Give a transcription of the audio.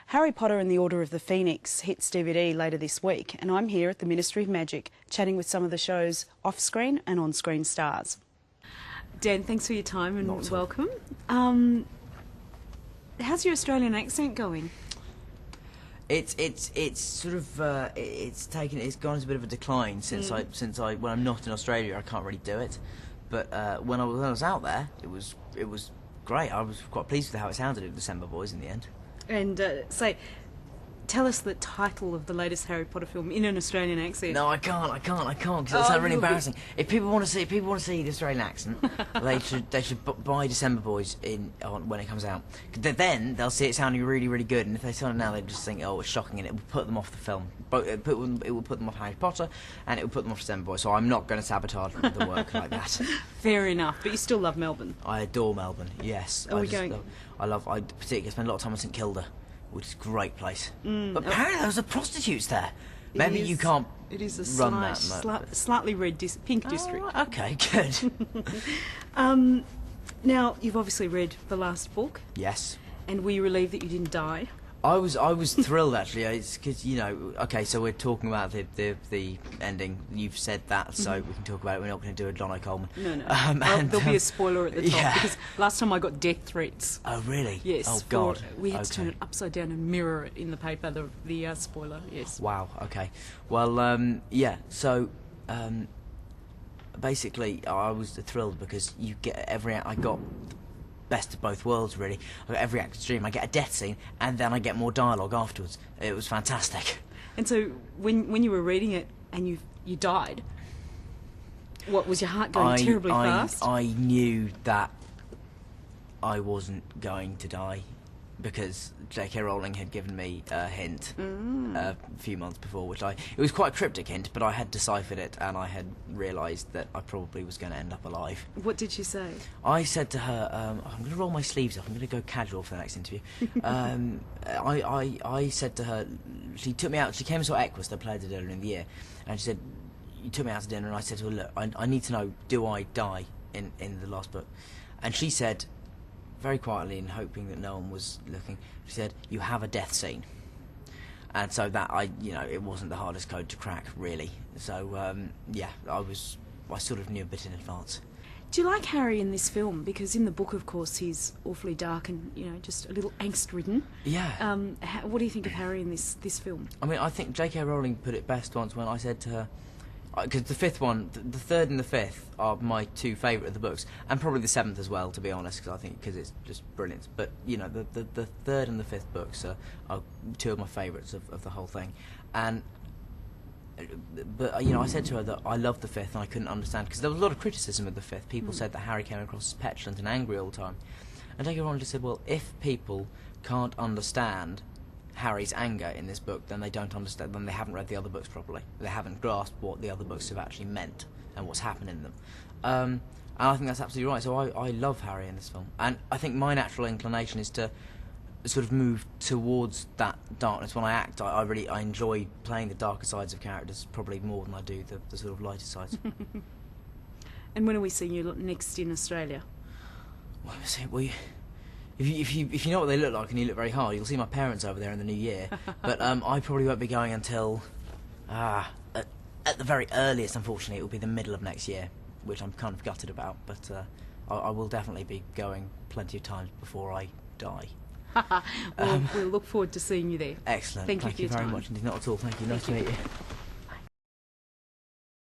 Harry Potter and the Order of the Phoenix hits DVD later this week, and I'm here at the Ministry of Magic chatting with some of the show's off-screen and on-screen stars. Dan, thanks for your time and welcome. How's your Australian accent going? It's sort of it's gone into a bit of a decline since I when I'm not in Australia I can't really do it, but when I was out there it was great. I was quite pleased with how it sounded in December Boys in the end. And tell us the title of the latest Harry Potter film in an Australian accent. No, I can't, because that sounds really embarrassing. If people want to see the Australian accent, they should buy December Boys when it comes out. Then they'll see it sounding really, really good. And if they saw it now, they just think, oh, it's shocking, and it will put them off the film. It will put them off Harry Potter, and it will put them off December Boys. So I'm not going to sabotage the work like that. Fair enough, but you still love Melbourne. I adore Melbourne. Yes. I particularly spend a lot of time in St Kilda, which is a great place. But apparently there was prostitutes there. Maybe you can't. It is a slightly red pink district. Okay, good. Now you've obviously read the last book. Yes. And were you relieved that you didn't die? I was thrilled actually. It's because okay, so we're talking about the ending. You've said that, so we can talk about it. We're not going to do a Donna Coleman. No. There'll be a spoiler at the top because last time I got death threats. Oh really? Yes. Oh God. We had to turn it upside down and mirror it in the paper. The spoiler. Yes. Wow. Okay. Well, yeah. So, basically, I was thrilled because you get I got best of both worlds, really. I got every actor's dream. I get a death scene, and then I get more dialogue afterwards. It was fantastic. And so, when you were reading it and you died, what was your heart going terribly fast? I knew that I wasn't going to die because J.K. Rowling had given me a hint a few months before, it was quite a cryptic hint, but I had deciphered it and I had realised that I probably was going to end up alive. What did she say? I said to her, I'm going to roll my sleeves up, I'm going to go casual for the next interview. I said to her, she took me out, she came and saw Equus, they played it earlier in the year, and she said, you took me out to dinner, and I said to her, look, I need to know, do I die in the last book? And she said, very quietly and hoping that no one was looking, she said, you have a death scene. And so that it wasn't the hardest code to crack, really. So yeah, I sort of knew a bit in advance. Do you like Harry in this film? Because in the book, of course, he's awfully dark and just a little angst-ridden. Yeah. What do you think of Harry in this film? I mean, I think J.K. Rowling put it best once when I said to her, because the fifth one, the third and the fifth are my two favourite of the books, and probably the seventh as well, to be honest, because it's just brilliant. But the third and the fifth books are two of my favourites of the whole thing. But I said to her that I loved the fifth and I couldn't understand, because there was a lot of criticism of the fifth. People said that Harry came across as petulant and angry all the time, and J.K. Rowling just said, well, if people can't understand Harry's anger in this book, then they don't understand, then they haven't read the other books properly. They haven't grasped what the other books have actually meant and what's happened in them. And I think that's absolutely right. So I love Harry in this film, and I think my natural inclination is to sort of move towards that darkness when I act. I enjoy playing the darker sides of characters probably more than I do the sort of lighter sides. And when are we seeing you next in Australia? Well, if you know what they look like and you look very hard, you'll see my parents over there in the new year. But I probably won't be going until at the very earliest, unfortunately, it will be the middle of next year, which I'm kind of gutted about. But I will definitely be going plenty of times before I die. Well, we'll look forward to seeing you there. Excellent. Thank you for your very time. much indeed. Not at all. Thank you. Nice to meet you.